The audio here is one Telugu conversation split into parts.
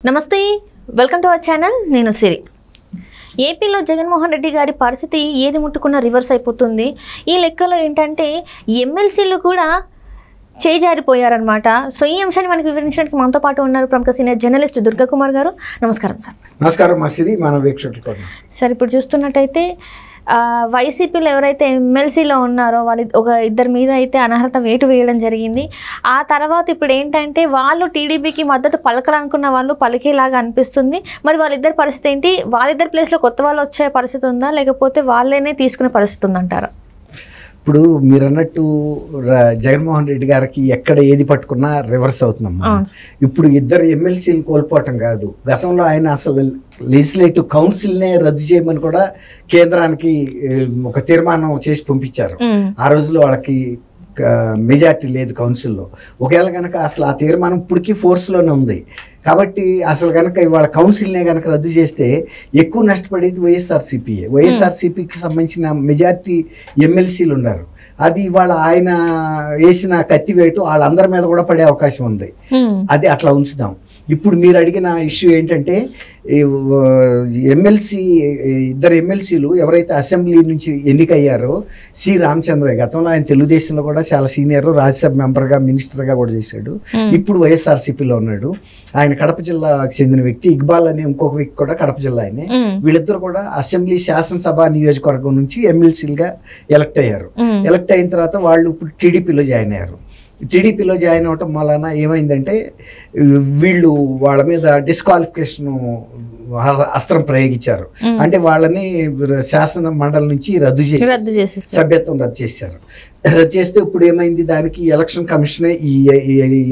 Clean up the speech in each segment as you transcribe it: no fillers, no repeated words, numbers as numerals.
నమస్తే, వెల్కమ్ టు అవర్ ఛానల్. నేను సిరి. ఏపీలో జగన్మోహన్ రెడ్డి గారి పరిస్థితి ఏది ముట్టుకున్నా రివర్స్ అయిపోతుంది. ఈ లెక్కలో ఏంటంటే ఎమ్మెల్సీలు కూడా చేజారిపోయారనమాట. సో ఈ అంశాన్ని మనకు వివరించడానికి మనతో పాటు ఉన్నారు ప్రముఖ సీనియర్ జర్నలిస్ట్ దుర్గా కుమార్ గారు. నమస్కారం సార్. నమస్కారం సిరి, మన వీక్షకులకు. సార్, ఇప్పుడు చూస్తున్నట్టయితే వైసీపీలో ఎవరైతే ఎమ్మెల్సీలో ఉన్నారో ఒక ఇద్దరి మీద అయితే అనర్హత వేటు వేయడం జరిగింది. ఆ తర్వాత ఇప్పుడు ఏంటంటే వాళ్ళు టీడీపీకి మద్దతు పలకరనుకున్న వాళ్ళు పలికేలాగా అనిపిస్తుంది. మరి వాళ్ళిద్దరి పరిస్థితి ఏంటి? వాళ్ళిద్దరి ప్లేస్లో కొత్త వాళ్ళు వచ్చే పరిస్థితి ఉందా, లేకపోతే వాళ్ళనే తీసుకునే పరిస్థితి ఉందంటారా? ఇప్పుడు మీరు అన్నట్టు జగన్మోహన్ రెడ్డి గారికి ఎక్కడ ఏది పట్టుకున్నా రివర్స్ అవుతుందమ్మా. ఇప్పుడు ఇద్దరు ఎమ్మెల్సీలు కోల్పోవటం కాదు, గతంలో ఆయన అసలు లెజిస్లేటివ్ కౌన్సిల్నే రద్దు చేయమని కూడా కేంద్రానికి ఒక తీర్మానం చేసి పంపించారు. ఆ రోజుల్లో వాళ్ళకి మెజార్టీ లేదు కౌన్సిల్లో. ఒకవేళ కనుక అసలు ఆ తీర్మానం ఇప్పటికీ ఫోర్స్లోనే ఉంది. కాబట్టి అసలు కనుక ఇవాళ కౌన్సిల్నే కనుక రద్దు చేస్తే ఎక్కువ నష్టపడేది వైఎస్ఆర్సీపీయే. వైఎస్ఆర్సీపీకి సంబంధించిన మెజార్టీ ఎమ్మెల్సీలు ఉన్నారు. అది ఇవాళ ఆయన వేసిన కత్తివేటు వాళ్ళందరి మీద కూడా పడే అవకాశం ఉంది. అది అట్లా ఉంచుదాం. ఇప్పుడు మీరు అడిగిన ఇష్యూ ఏంటంటే ఇద్దరు ఎమ్మెల్సీలు ఎవరైతే అసెంబ్లీ నుంచి ఎన్నికయ్యారో, సి రామచంద్రయ్య గతంలో ఆయన తెలుగుదేశంలో కూడా చాలా సీనియర్, రాజ్యసభ మెంబర్గా మినిస్టర్గా కూడా చేశాడు. ఇప్పుడు వైఎస్ఆర్సీపీలో ఉన్నాడు. ఆయన కడప జిల్లాకు చెందిన వ్యక్తి. ఇక్బాల్ అనే ఇంకొక వ్యక్తి కూడా కడప జిల్లా ఆయనే. వీళ్ళిద్దరు కూడా అసెంబ్లీ శాసనసభ నియోజకవర్గం నుంచి ఎమ్మెల్సీలుగా ఎలక్ట్ అయ్యారు. ఎలక్ట్ అయిన తర్వాత వాళ్ళు ఇప్పుడు టీడీపీలో జాయిన్ అయ్యారు. టీడీపీలో జాయిన్ అవటం వలన ఏమైందంటే వీళ్ళు వాళ్ళ మీద డిస్క్వాలిఫికేషన్ అస్త్రం ప్రయోగించారు. అంటే వాళ్ళని శాసన మండలి నుంచి రద్దు చేసి సభ్యత్వం రద్దు చేశారు. రద్దు చేస్తే ఇప్పుడు ఏమైంది, దానికి ఎలక్షన్ కమిషనే ఈ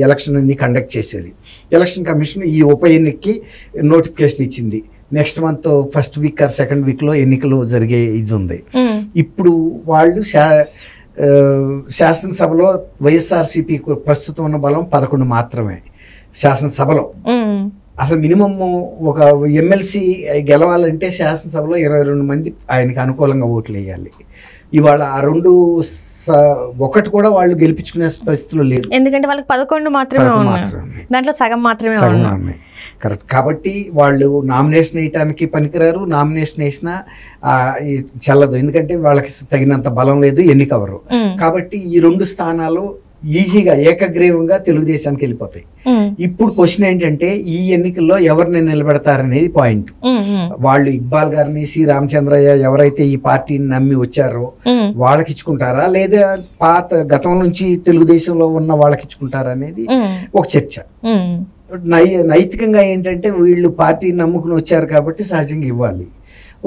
ఎలక్షన్ అన్ని కండక్ట్ చేసేది. ఎలక్షన్ కమిషన్ ఈ ఉప ఎన్నికకి నోటిఫికేషన్ ఇచ్చింది. Next month first week or second వీక్లో ఎన్నికలు జరిగే ఇది ఉంది. ఇప్పుడు వాళ్ళు శాసనసభలో వైఎస్ఆర్సీపీ ప్రస్తుతం ఉన్న బలం 11 మాత్రమే శాసనసభలో. అసలు మినిమమ్ ఒక ఎమ్మెల్సీ గెలవాలంటే శాసనసభలో 22 మంది ఆయనకి అనుకూలంగా ఓట్లు వేయాలి. ఇవాళ ఆ ఒకటి కూడా వాళ్ళు గెలిపించుకునే పరిస్థితుల్లో లేదు. ఎందుకంటే వాళ్ళకి 11 మాత్రమే ఉన్నాయి, దాంట్లో సగం మాత్రమే ఉన్నాయి. కరెక్ట్. కాబట్టి వాళ్ళు నామినేషన్ వేయటానికి పనికిరారు. నామినేషన్ వేసినా చల్లదు, ఎందుకంటే వాళ్ళకి తగినంత బలం లేదు, ఎన్నికవరు. కాబట్టి ఈ 2 స్థానాలు ఈజీగా ఏకగ్రీవంగా తెలుగుదేశానికి వెళ్ళిపోతాయి. ఇప్పుడు క్వశ్చన్ ఏంటంటే ఈ ఎన్నికల్లో ఎవరిని నిలబెడతారనేది పాయింట్. వాళ్ళు ఇక్బాల్ గారిని, సి రామచంద్రయ్య ఎవరైతే ఈ పార్టీని నమ్మి వచ్చారో వాళ్ళకి ఇచ్చుకుంటారా, లేదా పాత గతం నుంచి తెలుగుదేశంలో ఉన్న వాళ్ళకి ఇచ్చుకుంటారా అనేది ఒక చర్చ. నైతికంగా ఏంటంటే వీళ్ళు పార్టీని నమ్ముకుని వచ్చారు కాబట్టి సహజంగా ఇవ్వాలి.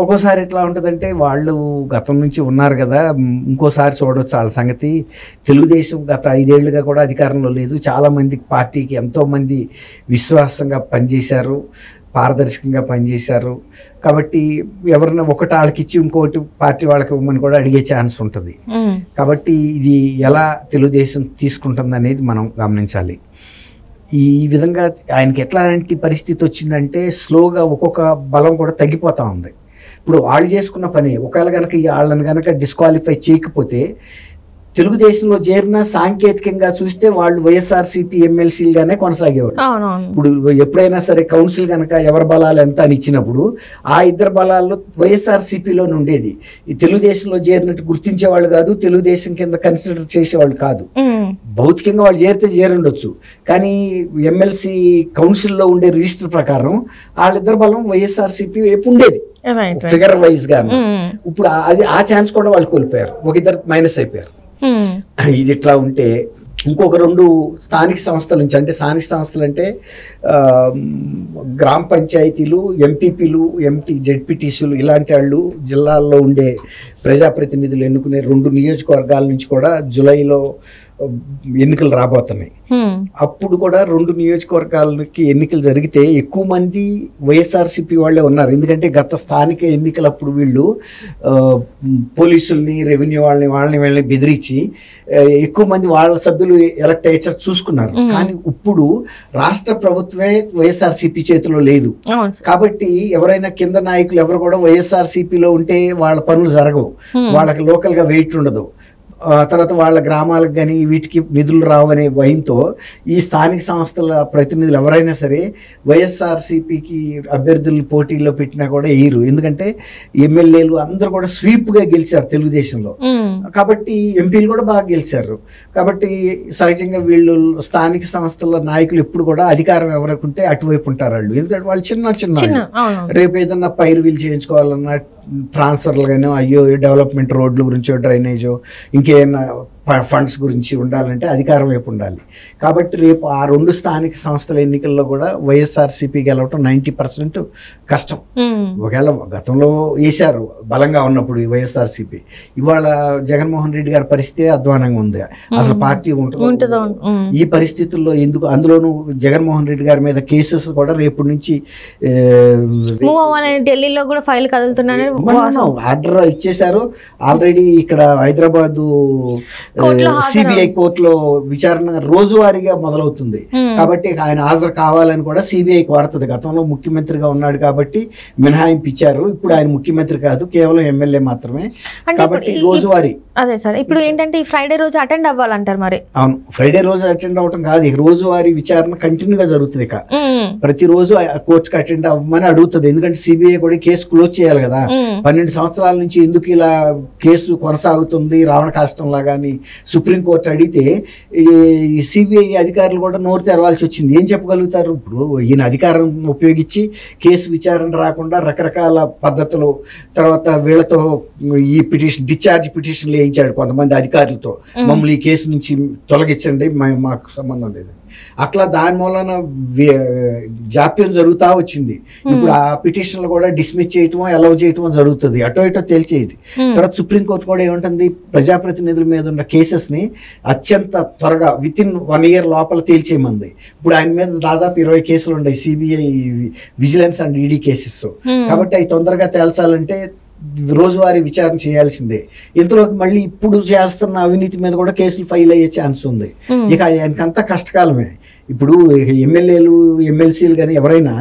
ఒక్కోసారి ఎట్లా ఉంటుందంటే వాళ్ళు గతం నుంచి ఉన్నారు కదా, ఇంకోసారి చూడవచ్చు వాళ్ళ సంగతి. తెలుగుదేశం గత 5 ఏళ్లుగా కూడా అధికారంలో లేదు. చాలామంది పార్టీకి ఎంతోమంది విశ్వాసంగా పనిచేశారు, పారదర్శకంగా పనిచేశారు. కాబట్టి ఎవరైనా ఒకటి వాళ్ళకి ఇచ్చి ఇంకోటి పార్టీ వాళ్ళకి ఇవ్వమని కూడా అడిగే ఛాన్స్ ఉంటుంది. కాబట్టి ఇది ఎలా తెలుగుదేశం తీసుకుంటుంది అనేది మనం గమనించాలి. ఈ విధంగా ఆయనకి ఎట్లాంటి పరిస్థితి వచ్చిందంటే స్లోగా ఒక్కొక్క బలం కూడా తగ్గిపోతూ ఉంది. ఇప్పుడు వాళ్ళు చేసుకున్న పని ఒకవేళ కనుక వాళ్ళని కనుక డిస్క్వాలిఫై చేయకపోతే తెలుగుదేశంలో చేరిన సాంకేతికంగా చూస్తే వాళ్ళు వైఎస్ఆర్సీపీ ఎమ్మెల్సీలుగానే కొనసాగేవాడు. ఇప్పుడు ఎప్పుడైనా సరే కౌన్సిల్ కనుక ఎవరి బలాలు ఎంత అని ఇచ్చినప్పుడు ఆ ఇద్దరు బలాల్లో వైఎస్ఆర్సీపీలో ఉండేది. ఈ తెలుగుదేశంలో చేరినట్టు గుర్తించేవాళ్ళు కాదు, తెలుగుదేశం కింద కన్సిడర్ చేసేవాళ్ళు కాదు. భౌతికంగా వాళ్ళు చేరుండొచ్చు, కానీ ఎమ్మెల్సీ కౌన్సిల్లో ఉండే రిజిస్టర్ ప్రకారం వాళ్ళిద్దరు బలం వైఎస్ఆర్సీపీ వైపు ఉండేది ఫిగర్ వైజ్ గా. ఇప్పుడు ఆ ఛాన్స్ కూడా వాళ్ళు కోల్పోయారు, ఒక ఇద్దరు మైనస్ అయిపోయారు. ఇది ఇట్లా ఉంటే ఇంకొక 2 స్థానిక సంస్థల నుంచి, అంటే స్థానిక సంస్థలు అంటే గ్రామ పంచాయతీలు, ఎంపీపీలు, జెడ్పీటీసీలు ఇలాంటి వాళ్ళు జిల్లాల్లో ఉండే ప్రజాప్రతినిధులు ఎన్నుకునే 2 నియోజకవర్గాల నుంచి కూడా జూలైలో ఎన్నికలు రాబోతున్నాయి. అప్పుడు కూడా 2 నియోజకవర్గాలకి ఎన్నికలు జరిగితే ఎక్కువ మంది వైఎస్ఆర్సీపీ వాళ్ళే ఉన్నారు. ఎందుకంటే గత స్థానిక ఎన్నికలప్పుడు వీళ్ళు పోలీసుల్ని, రెవెన్యూ వీళ్ళని బెదిరించి ఎక్కువ మంది వాళ్ళ సభ్యులు ఎలక్ట్ అయ్యేట చూసుకున్నారు. కానీ ఇప్పుడు రాష్ట్ర ప్రభుత్వమే వైఎస్ఆర్సీపీ చేతిలో లేదు. కాబట్టి ఎవరైనా కింద నాయకులు ఎవరు కూడా వైఎస్ఆర్సీపీలో ఉంటే వాళ్ళ పనులు జరగవు, వాళ్ళకి లోకల్ గా వెయిట్ ఉండదు. తర్వాత వాళ్ళ గ్రామాలకు కానీ వీటికి నిధులు రావనే భయంతో ఈ స్థానిక సంస్థల ప్రతినిధులు ఎవరైనా సరే వైఎస్ఆర్సీపీకి అభ్యర్థులు పోటీలో పెట్టినా కూడా వేయరు. ఎందుకంటే ఎమ్మెల్యేలు అందరూ కూడా స్వీప్గా గెలిచారు తెలుగుదేశంలో, కాబట్టి ఎంపీలు కూడా బాగా గెలిచారు. కాబట్టి సహజంగా వీళ్ళు స్థానిక సంస్థల నాయకులు ఎప్పుడు కూడా అధికారం ఎవరికి ఉంటే అటువైపు ఉంటారు వాళ్ళు. ఎందుకంటే వాళ్ళు చిన్న రేపు ఏదన్నా పైరు వీలు చేయించుకోవాలన్నా ట్రాన్స్ఫర్లు కానీ అయ్యో డెవలప్మెంట్ రోడ్ల గురించో డ్రైనేజో ఇంకేమైనా ఫండ్స్ గురించి ఉండాలంటే అధికారం వైపు ఉండాలి. కాబట్టి రేపు ఆ 2 స్థానిక సంస్థల ఎన్నికల్లో కూడా వైఎస్ఆర్సీపీ గెలవటం 90% కష్టం. ఒకవేళ గతంలో వేశారు బలంగా ఉన్నప్పుడు ఈ వైఎస్ఆర్సీపీ, ఇవాళ జగన్మోహన్ రెడ్డి గారి పరిస్థితి అధ్వానంగా ఉంది. అసలు పార్టీ ఉంటుందో ఈ పరిస్థితుల్లో ఎందుకు, అందులోనూ జగన్మోహన్ రెడ్డి గారి మీద కేసెస్ కూడా రేపు నుంచి ఢిల్లీలో కూడా ఫైల్ కదులుతున్నారని ఆర్డర్ ఇచ్చేశారు ఆల్రెడీ. ఇక్కడ హైదరాబాద్ సిబిఐ కోర్టులో విచారణ రోజువారీగా మొదలవుతుంది. కాబట్టి ఆయన హాజరు కావాలని కూడా సిబిఐ కోరుతుంది. గతంలో ముఖ్యమంత్రిగా ఉన్నాడు కాబట్టి మినహాయింపు ఇచ్చారు. ఇప్పుడు ఆయన ముఖ్యమంత్రి కాదు, కేవలం ఎమ్మెల్యే మాత్రమే. కాబట్టి రోజువారీ అదే సార్ ఇప్పుడు ఏంటంటే ఈ ఫ్రైడే రోజు అటెండ్ అవ్వాలంటారు. మరి అవును, ఫ్రైడే రోజు అటెండ్ అవ్వటం కాదు, ఇక రోజువారీ విచారణ కంటిన్యూగా జరుగుతుంది. ఇక ప్రతిరోజు కోర్టుకి అటెండ్ అవ్వమని అడుగుతుంది. ఎందుకంటే సిబిఐ కూడా కేసు క్లోజ్ చేయాలి కదా. 12 సంవత్సరాల నుంచి ఎందుకు ఇలా కేసు కొనసాగుతుంది రావణ కాష్టం లాగా అని సుప్రీంకోర్టు అడిగితే ఈ సిబిఐ అధికారులు కూడా నోరు తెరవాల్సి వచ్చింది. ఏం చెప్పగలుగుతారు? ఇప్పుడు ఈయన అధికారం ఉపయోగించి కేసు విచారణ రాకుండా రకరకాల పద్ధతులు, తర్వాత వీళ్ళతో ఈ పిటిషన్ డిశ్చార్జ్ పిటిషన్లు వేయించాడు కొంతమంది అధికారులతో, మమ్మల్ని ఈ కేసు నుంచి తొలగించండి, మాకు సంబంధం లేదు. అట్లా దాని మూలన జాప్యం జరుగుతూ వచ్చింది. ఇప్పుడు ఆ పిటిషన్లు కూడా డిస్మిస్ చేయటమో అలౌ చేయటమో జరుగుతుంది, అటో ఇటో తేల్చేది. తర్వాత సుప్రీంకోర్టు కూడా ఏమంటుంది, ప్రజాప్రతినిధుల మీద ఉన్న కేసెస్ ని అత్యంత త్వరగా వితిన్ 1 ఇయర్ లోపల తేల్చేయమంది. ఇప్పుడు ఆయన మీద దాదాపు 20 కేసులు ఉన్నాయి, CBI vigilance and ED cases. కాబట్టి అవి తొందరగా తేల్చాలంటే రోజువారీ విచారణ చేయాల్సిందే. ఇంతలోకి మళ్ళీ ఇప్పుడు చేస్తున్న అవినీతి మీద కూడా కేసులు ఫైల్ అయ్యే ఛాన్స్ ఉంది. ఇక ఆయనకంతా కష్టకాలమే. ఇప్పుడు ఎమ్మెల్యేలు ఎమ్మెల్సీలు కానీ ఎవరైనా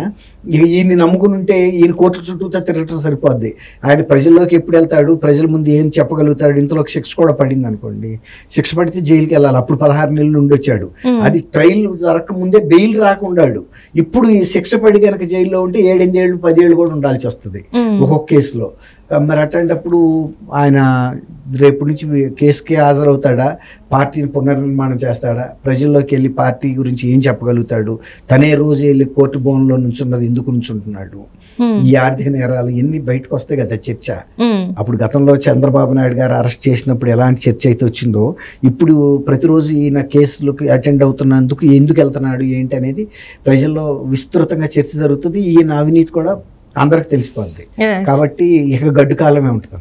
ఈయన్ని నమ్ముకుని ఉంటే ఈయన కోర్టుల చుట్టూతో తిరగటం సరిపోద్ది. ఆయన ప్రజల్లోకి ఎప్పుడు వెళ్తాడు, ప్రజల ముందు ఏం చెప్పగలుగుతాడు. ఇంతలోకి శిక్ష కూడా పడింది అనుకోండి, శిక్ష పడితే జైలుకి వెళ్ళాలి. అప్పుడు 16 నెలలు ఉండొచ్చాడు. అది ట్రయల్ జరగక ముందే బెయిల్ రాకుండాడు. ఇప్పుడు ఈ శిక్ష పడి కనుక జైల్లో ఉంటే 7 ఏళ్ళు 10 ఏళ్ళు కూడా ఉండాల్సి వస్తుంది ఒక్కొక్క కేసులో. మరి అట్లాంటప్పుడు ఆయన రేపు నుంచి కేసుకి హాజరవుతాడా, పార్టీని పునర్నిర్మాణం చేస్తాడా, ప్రజల్లోకి వెళ్ళి పార్టీ గురించి ఏం చెప్పగలుగుతాడు, తనే రోజు వెళ్ళి కోర్టు భవన్లో నుంచున్నది ఎందుకు నుంచుంటున్నాడు, ఈ ఆర్థిక నేరాలు ఎన్ని బయటకు వస్తాయి కదా చర్చ. అప్పుడు గతంలో చంద్రబాబు నాయుడు గారు అరెస్ట్ చేసినప్పుడు ఎలాంటి చర్చ అయితే వచ్చిందో, ఇప్పుడు ప్రతిరోజు ఈయన కేసులకు అటెండ్ అవుతున్నందుకు ఎందుకు వెళ్తున్నాడు ఏంటి అనేది ప్రజల్లో విస్తృతంగా చర్చ జరుగుతుంది. ఈయన అవినీతి కూడా అందరికి తెలిసిపోద్ది. కాబట్టి ఇక గడ్డు కాలమే ఉంటుంది.